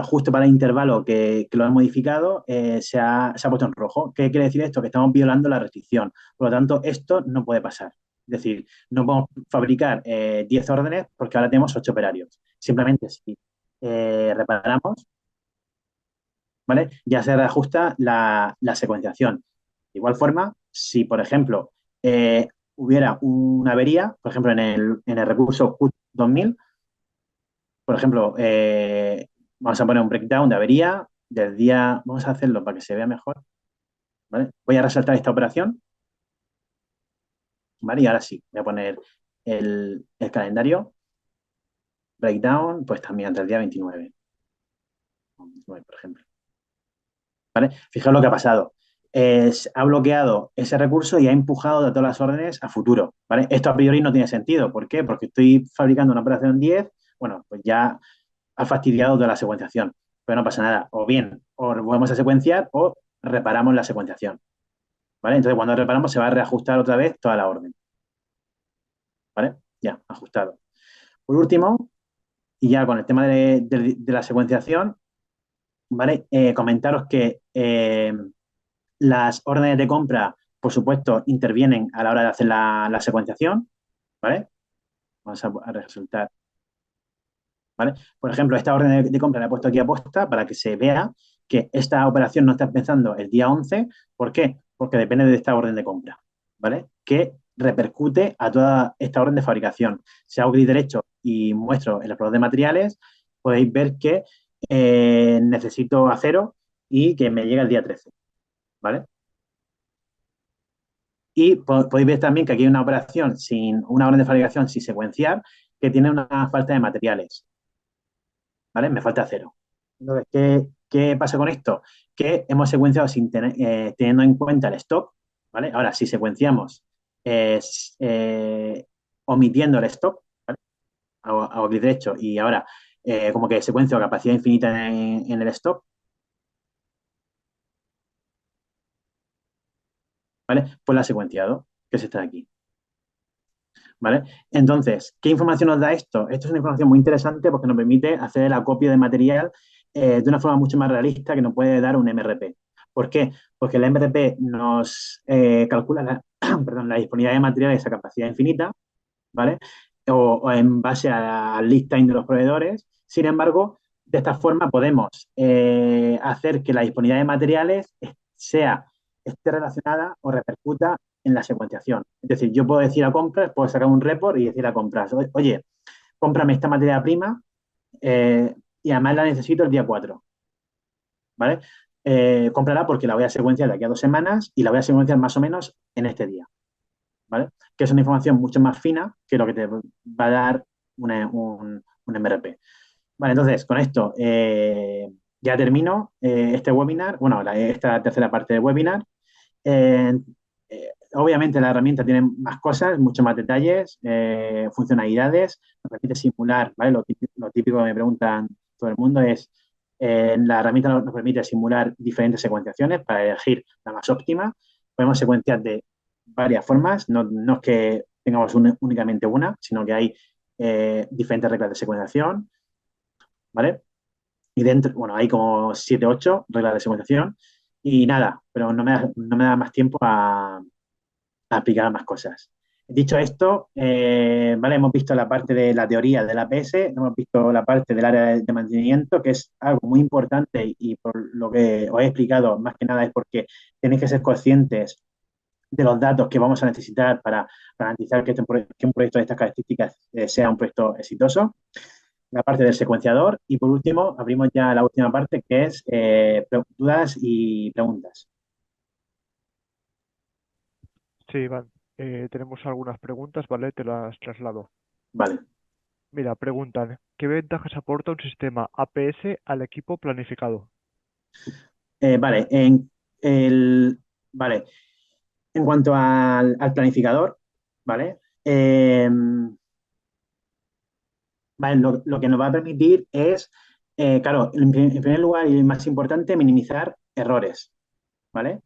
justo para el intervalo que lo han modificado, se ha puesto en rojo. ¿Qué quiere decir esto? Que estamos violando la restricción. Por lo tanto, esto no puede pasar. Es decir, no podemos fabricar 10 órdenes porque ahora tenemos 8 operarios. Simplemente si reparamos, ¿vale? Ya se reajusta la secuenciación. De igual forma, si, por ejemplo, hubiera una avería, por ejemplo, en el recurso CUT 2000, por ejemplo, vamos a poner un breakdown de avería del día, vamos a hacerlo para que se vea mejor, ¿vale? Voy a resaltar esta operación, ¿vale? Y ahora sí, voy a poner el calendario, breakdown, pues también hasta el día 29, por ejemplo. ¿Vale? Fijaos lo que ha pasado. Ha bloqueado ese recurso y ha empujado de todas las órdenes a futuro. ¿Vale? Esto a priori no tiene sentido. ¿Por qué? Porque estoy fabricando una operación 10, bueno, pues ya ha fastidiado toda la secuenciación. Pero no pasa nada. O bien, o volvemos a secuenciar o reparamos la secuenciación. ¿Vale? Entonces, cuando reparamos, se va a reajustar otra vez toda la orden. ¿Vale? Ya, ajustado. Por último, y ya con el tema de la secuenciación, ¿vale? Comentaros que las órdenes de compra, por supuesto, intervienen a la hora de hacer la secuenciación, ¿vale? Vamos a resultar, ¿vale? Por ejemplo, esta orden de compra la he puesto aquí a posta para que se vea que esta operación no está empezando el día 11. ¿Por qué? Porque depende de esta orden de compra, ¿vale? Que repercute a toda esta orden de fabricación. Si hago clic derecho y muestro el explorador de materiales, podéis ver que necesito acero y que me llega el día 13, ¿vale? Y podéis ver también que aquí hay una operación sin una orden de fabricación sin secuenciar que tiene una falta de materiales, ¿vale? Me falta cero. Entonces, ¿qué pasa con esto? Que hemos secuenciado teniendo en cuenta el stock, ¿vale? Ahora, si secuenciamos eh, omitiendo el stock, ¿vale? Hago clic derecho y ahora como que secuencio a capacidad infinita en el stop, ¿vale? Pues la he secuenciado, que es esta de aquí. ¿Vale? Entonces, ¿qué información nos da esto? Esto es una información muy interesante porque nos permite hacer el acopio de material de una forma mucho más realista que nos puede dar un MRP. ¿Por qué? Porque el MRP nos calcula perdón, la disponibilidad de materiales a capacidad infinita, ¿vale? O en base al lead time de los proveedores. Sin embargo, de esta forma podemos hacer que la disponibilidad de materiales sea, esté relacionada o repercuta en la secuenciación. Es decir, yo puedo decir a compras, puedo sacar un report y decir a compras, oye, cómprame esta materia prima eh, y además la necesito el día 4, ¿vale? Cómprala porque la voy a secuenciar de aquí a 2 semanas y la voy a secuenciar más o menos en este día. ¿Vale? Que es una información mucho más fina que lo que te va a dar un MRP. Vale, entonces, con esto ya termino este webinar, bueno, esta tercera parte del webinar. Eh, Obviamente la herramienta tiene más cosas, muchos más detalles, funcionalidades, nos permite simular, ¿vale? Lo típico que me preguntan todo el mundo es, la herramienta nos permite simular diferentes secuenciaciones para elegir la más óptima. Podemos secuenciar de varias formas, no es que tengamos únicamente una, sino que hay diferentes reglas de secuenciación, ¿vale? Y dentro, bueno, hay como 7 8 reglas de secuenciación y nada, pero no me da más tiempo a aplicar más cosas. Dicho esto, vale, hemos visto la parte de la teoría del APS, hemos visto la parte del área de mantenimiento, que es algo muy importante y por lo que os he explicado, más que nada es porque tenéis que ser conscientes de los datos que vamos a necesitar para garantizar que un proyecto de estas características sea un proyecto exitoso. La parte del secuenciador y por último abrimos ya la última parte que es dudas y preguntas. Sí, Iván, tenemos algunas preguntas, ¿vale? Te las traslado. Vale. Mira, preguntan, ¿qué ventajas aporta un sistema APS al equipo planificado? Vale, vale, en cuanto al planificador, ¿vale? Vale, lo que nos va a permitir es, claro, en primer lugar y más importante, minimizar errores, ¿vale?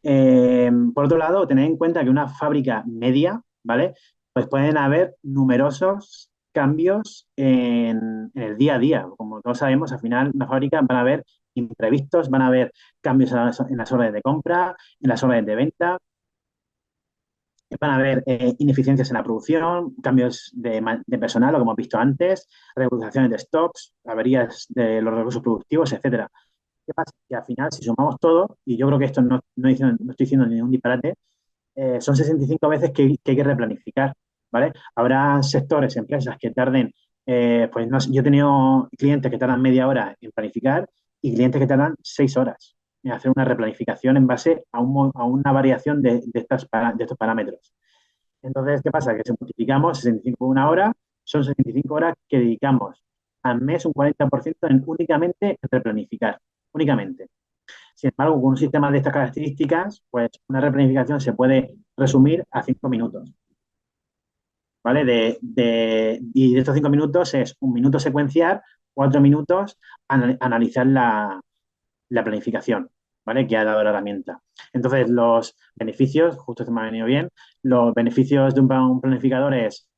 Por otro lado, tener en cuenta que una fábrica media, ¿vale? Pues pueden haber numerosos cambios en el día a día. Como todos sabemos, al final una fábrica van a haber imprevistos, van a haber cambios en las órdenes de compra, en las órdenes de venta, van a haber ineficiencias en la producción, cambios de personal, lo que hemos visto antes, reutilizaciones de stocks, averías de los recursos productivos, etcétera. ¿Qué pasa? Que al final, si sumamos todo, y yo creo que esto no estoy diciendo ningún disparate, son 65 veces que hay que replanificar, ¿vale? Habrá sectores, empresas que tarden, pues no sé, yo he tenido clientes que tardan media hora en planificar y clientes que tardan 6 horas en hacer una replanificación en base a una variación de estos parámetros. Entonces, ¿qué pasa? Que si multiplicamos 65 por una hora, son 65 horas que dedicamos al mes un 40% únicamente en replanificar, únicamente. Sin embargo, con un sistema de estas características, pues una replanificación se puede resumir a 5 minutos, ¿vale? Y de estos 5 minutos es un minuto secuenciar, 4 minutos analizar la planificación, ¿vale? Que ha dado la herramienta. Entonces, los beneficios, justo esto me ha venido bien, los beneficios de un planificador es,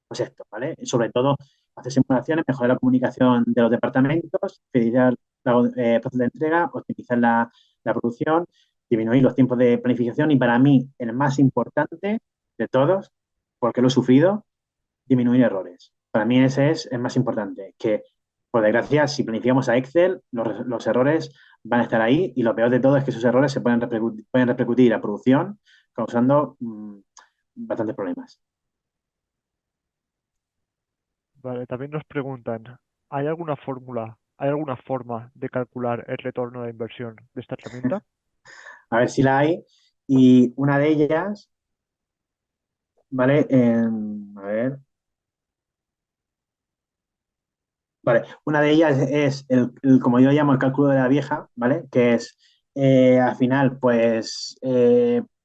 pues esto, ¿vale? Sobre todo, hacer simulaciones, mejorar la comunicación de los departamentos, fidelizar procesos de entrega, optimizar la producción, disminuir los tiempos de planificación y para mí, el más importante de todos, porque lo he sufrido, disminuir errores. Para mí ese es el más importante, que por desgracia, si planificamos a Excel, los errores van a estar ahí y lo peor de todo es que esos errores se pueden repercutir a producción, causando bastantes problemas. Vale, también nos preguntan, ¿hay alguna fórmula, hay alguna forma de calcular el retorno de inversión de esta herramienta? A ver si la hay. Y una de ellas, ¿vale? A ver, vale. Una de ellas es como yo llamo, el cálculo de la vieja, ¿vale? Que es, al final, pues,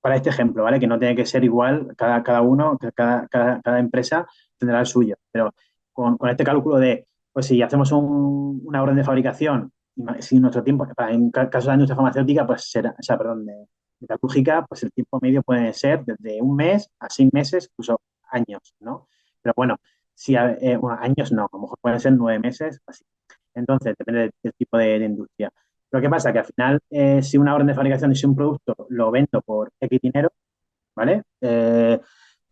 para este ejemplo, ¿vale? Que no tiene que ser igual, cada uno, cada empresa tendrá el suyo. Pero con este cálculo de Pues si hacemos una orden de fabricación, si nuestro tiempo, en caso de la industria farmacéutica, pues será, o sea, perdón, de metalúrgica, pues el tiempo medio puede ser desde un mes a 6 meses, incluso años, ¿no? Pero bueno, si bueno, años no, a lo mejor pueden ser 9 meses, así. Entonces, depende del tipo de industria. Pero ¿qué pasa? Que al final, si una orden de fabricación y si un producto lo vendo por X dinero, ¿vale?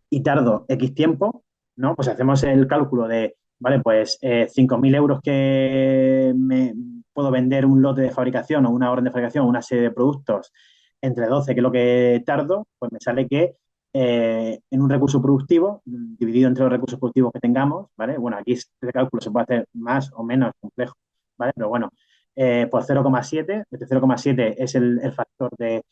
Y tardo X tiempo, ¿no? Pues hacemos el cálculo de, vale, pues 5.000 euros que me puedo vender un lote de fabricación o una orden de fabricación, una serie de productos entre 12, que es lo que tardo, pues me sale que en un recurso productivo, dividido entre los recursos productivos que tengamos, ¿vale? Bueno, aquí este cálculo se puede hacer más o menos complejo, ¿vale? Pero bueno, por 0,7, este 0,7 es el factor de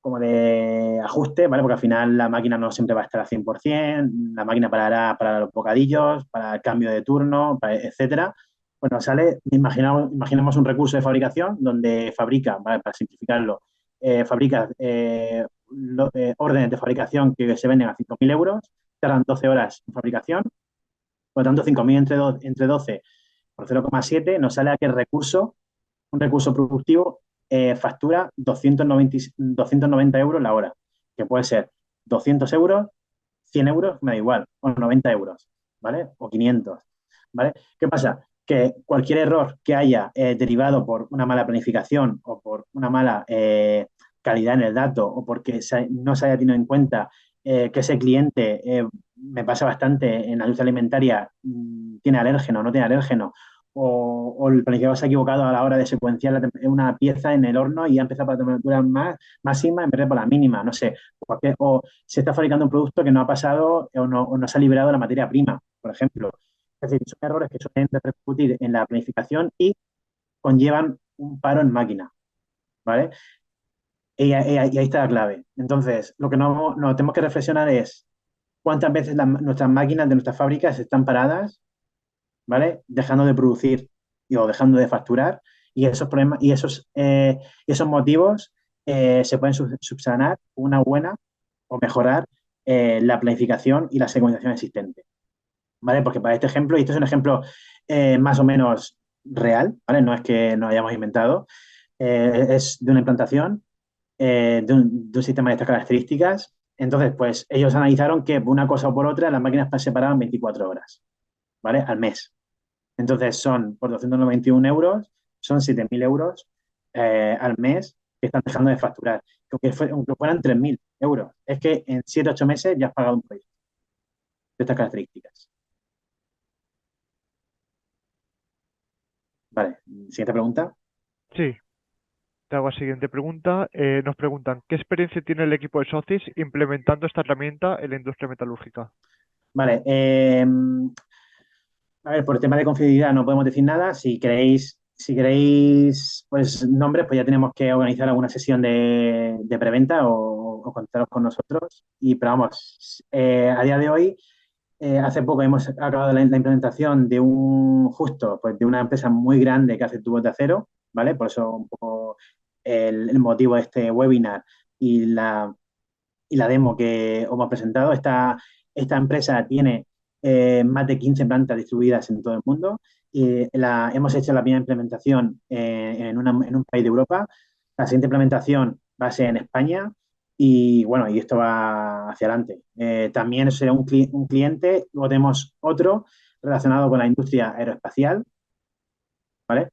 como de ajuste, ¿vale? Porque al final la máquina no siempre va a estar al 100%, la máquina parará para los bocadillos, para el cambio de turno, etcétera. Bueno, sale, imaginamos un recurso de fabricación donde fabrica, ¿vale? Para simplificarlo, fabrica órdenes de fabricación que se venden a 5.000 euros, tardan 12 horas en fabricación, por lo tanto 5.000 entre 12 por 0,7 nos sale a que el recurso, un recurso productivo, factura 290 euros la hora, que puede ser 200 euros, 100 euros, me da igual, o 90 euros, ¿vale? O 500, ¿vale? ¿Qué pasa? Que cualquier error que haya derivado por una mala planificación o por una mala calidad en el dato o porque no se haya tenido en cuenta que ese cliente, me pasa bastante en la industria alimentaria, tiene alérgeno o no tiene alérgeno, o el planificador se ha equivocado a la hora de secuenciar una pieza en el horno y ha empezado por la temperatura máxima en vez de por la mínima, no sé, o se está fabricando un producto que no ha pasado o no se ha liberado la materia prima, por ejemplo. Es decir, son errores que suelen repercutir en la planificación y conllevan un paro en máquina, ¿vale? Y ahí está la clave. Entonces, lo que no tenemos que reflexionar es cuántas veces nuestras máquinas de nuestras fábricas están paradas, ¿vale? Dejando de producir o dejando de facturar, y esos problemas esos motivos se pueden subsanar con una buena o mejorar la planificación y la secuenciación existente, ¿vale? Porque para este ejemplo, y esto es un ejemplo más o menos real, ¿vale? No es que nos hayamos inventado, es de una implantación de un sistema de estas características. Entonces, pues ellos analizaron que por una cosa o por otra las máquinas se separaban 24 horas, ¿vale? Al mes. Entonces son por 291 euros, son 7.000 euros al mes que están dejando de facturar. Aunque fueran 3.000 euros. Es que en 7 8 meses ya has pagado un proyecto de estas características. Vale, siguiente pregunta. Sí, te hago la siguiente pregunta. Nos preguntan, ¿qué experiencia tiene el equipo de socios implementando esta herramienta en la industria metalúrgica? Vale, a ver, por tema de confidencialidad no podemos decir nada. Si queréis, pues nombres, pues ya tenemos que organizar alguna sesión de preventa o contaros con nosotros. Pero vamos, a día de hoy, hace poco hemos acabado la implementación pues de una empresa muy grande que hace tubos de acero, ¿vale? Por eso un poco el motivo de este webinar y la demo que os hemos presentado. Esta empresa tiene más de 15 plantas distribuidas en todo el mundo. Y hemos hecho la primera implementación en un país de Europa. La siguiente implementación va a ser en España y bueno, y esto va hacia adelante. También será un cliente, luego tenemos otro relacionado con la industria aeroespacial, ¿vale?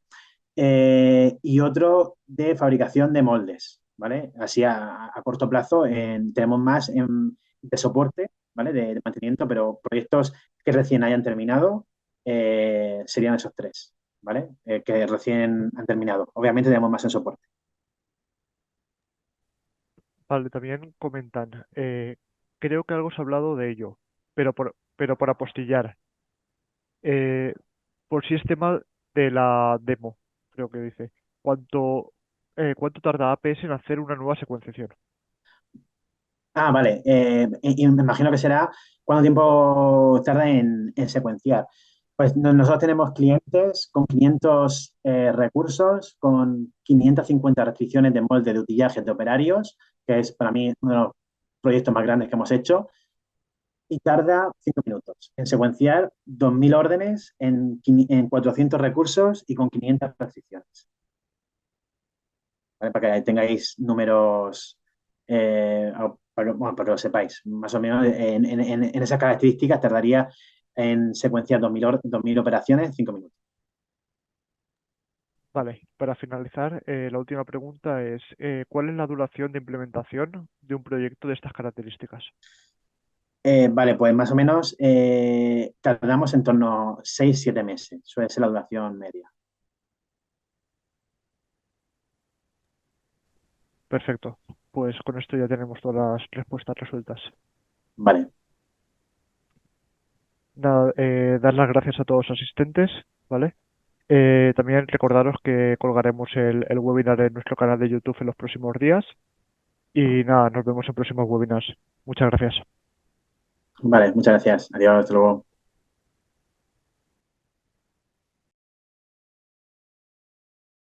Y otro de fabricación de moldes, ¿vale? Así a corto plazo tenemos más de soporte, ¿vale? De mantenimiento, pero proyectos que recién hayan terminado serían esos tres, ¿vale? Que recién han terminado. Obviamente tenemos más en soporte. Vale, también comentan, creo que algo se ha hablado de ello, pero por apostillar, eh, por sistema de la demo, creo que dice, ¿cuánto, cuánto tarda APS en hacer una nueva secuenciación? Ah, vale. Y me imagino que será cuánto tiempo tarda en secuenciar. Pues nosotros tenemos clientes con 500 recursos, con 550 restricciones de molde de utillaje de operarios, que es para mí uno de los proyectos más grandes que hemos hecho. y tarda 5 minutos en secuenciar 2.000 órdenes en 400 recursos y con 500 restricciones. ¿Vale? Para que tengáis números, para que lo sepáis. Más o menos en esas características tardaría en secuenciar 2.000 operaciones en 5 minutos. Vale, para finalizar, la última pregunta es, ¿cuál es la duración de implementación de un proyecto de estas características? Vale, pues más o menos tardamos en torno a 6-7 meses. Suele ser la duración media. Perfecto. Pues con esto ya tenemos todas las respuestas resueltas. Vale, Nada, dar las gracias a todos los asistentes, ¿vale? También recordaros que colgaremos el webinar en nuestro canal de YouTube en los próximos días. Y nada, nos vemos en próximos webinars. Muchas gracias. vale, muchas gracias. Adiós, hasta luego.